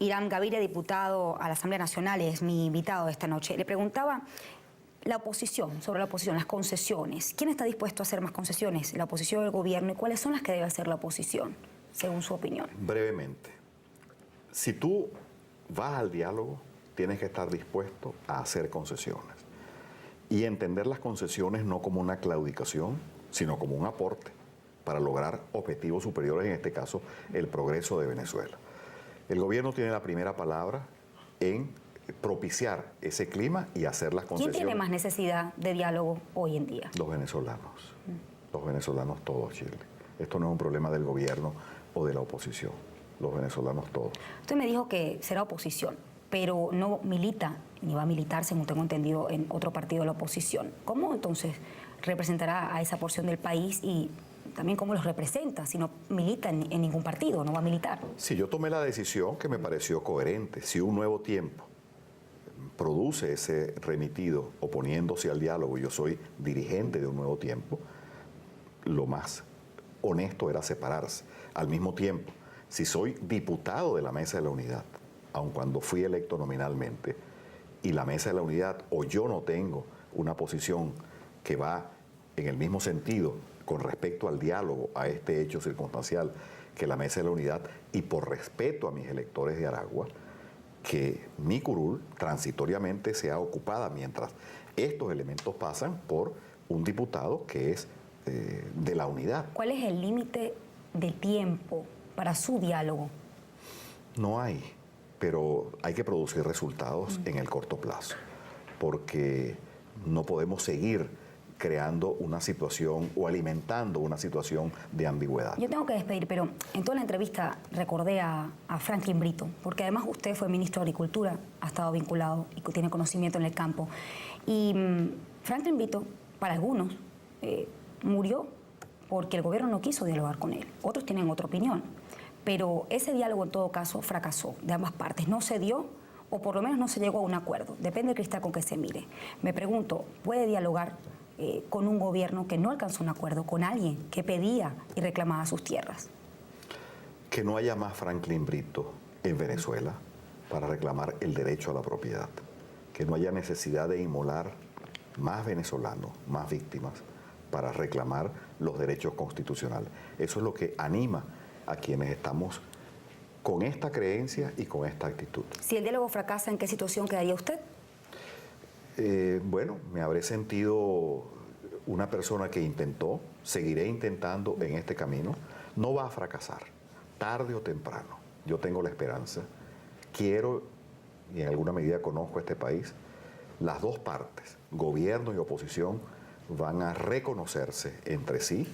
Irán Gaviria, diputado a la Asamblea Nacional, es mi invitado esta noche. Le preguntaba la oposición, sobre la oposición, las concesiones. ¿Quién está dispuesto a hacer más concesiones? ¿La oposición o el gobierno? ¿Y cuáles son las que debe hacer la oposición, según su opinión? Brevemente, si tú vas al diálogo, tienes que estar dispuesto a hacer concesiones. Y entender las concesiones no como una claudicación, sino como un aporte para lograr objetivos superiores, en este caso, el progreso de Venezuela. El gobierno tiene la primera palabra en propiciar ese clima y hacer las concesiones. ¿Quién tiene más necesidad de diálogo hoy en día? Los venezolanos. Los venezolanos todos, Shirley. Esto no es un problema del gobierno o de la oposición. Los venezolanos todos. Usted me dijo que será oposición, pero no milita, ni va a militar, según tengo entendido, en otro partido de la oposición. ¿Cómo entonces representará a esa porción del país y también cómo los representa si no milita en ningún partido, no va a militar? Sí, yo tomé la decisión que me pareció coherente. Si Un Nuevo Tiempo produce ese remitido oponiéndose al diálogo, yo soy dirigente de Un Nuevo Tiempo, lo más honesto era separarse. Al mismo tiempo, si soy diputado de la Mesa de la Unidad, aun cuando fui electo nominalmente, y la Mesa de la Unidad o yo no tengo una posición que va en el mismo sentido con respecto al diálogo, a este hecho circunstancial que la Mesa de la Unidad, y por respeto a mis electores de Aragua, que mi curul transitoriamente sea ocupada mientras estos elementos pasan por un diputado que es de la unidad. ¿Cuál es el límite de tiempo para su diálogo? No hay, pero hay que producir resultados en el corto plazo, porque no podemos seguir creando una situación o alimentando una situación de ambigüedad. Yo tengo que despedir, pero en toda la entrevista recordé a Franklin Brito, porque además usted fue ministro de Agricultura, ha estado vinculado y tiene conocimiento en el campo. Y Franklin Brito, para algunos, murió porque el gobierno no quiso dialogar con él. Otros tienen otra opinión. Pero ese diálogo en todo caso fracasó de ambas partes. No se dio, o por lo menos no se llegó a un acuerdo. Depende del cristal con que se mire. Me pregunto, ¿puede dialogar con un gobierno que no alcanzó un acuerdo, con alguien que pedía y reclamaba sus tierras? Que no haya más Franklin Brito en Venezuela para reclamar el derecho a la propiedad. Que no haya necesidad de inmolar más venezolanos, más víctimas, para reclamar los derechos constitucionales. Eso es lo que anima a quienes estamos con esta creencia y con esta actitud. Si el diálogo fracasa, ¿en qué situación quedaría usted? Bueno, me habré sentido una persona que intentó, seguiré intentando en este camino. No va a fracasar, tarde o temprano. Yo tengo la esperanza, quiero y en alguna medida conozco este país. Las dos partes, gobierno y oposición, van a reconocerse entre sí,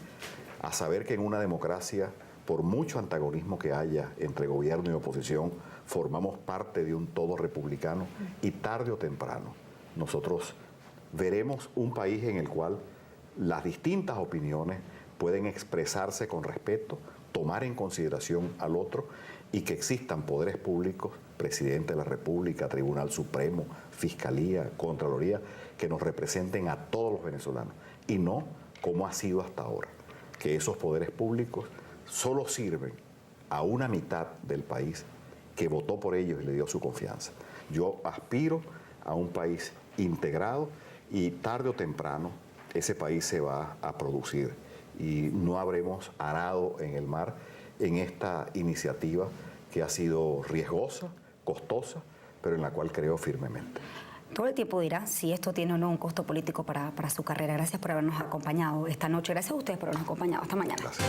a saber que en una democracia, por mucho antagonismo que haya entre gobierno y oposición, formamos parte de un todo republicano y tarde o temprano nosotros veremos un país en el cual las distintas opiniones pueden expresarse con respeto, tomar en consideración al otro y que existan poderes públicos, Presidente de la República, Tribunal Supremo, Fiscalía, Contraloría, que nos representen a todos los venezolanos y no como ha sido hasta ahora, que esos poderes públicos solo sirven a una mitad del país que votó por ellos y le dio su confianza. Yo aspiro a un país integrado y tarde o temprano ese país se va a producir y no habremos arado en el mar en esta iniciativa que ha sido riesgosa, costosa, pero en la cual creo firmemente. Todo el tiempo dirá si esto tiene o no un costo político para su carrera. Gracias por habernos acompañado esta noche. Gracias a ustedes por habernos acompañado. Hasta mañana. Gracias.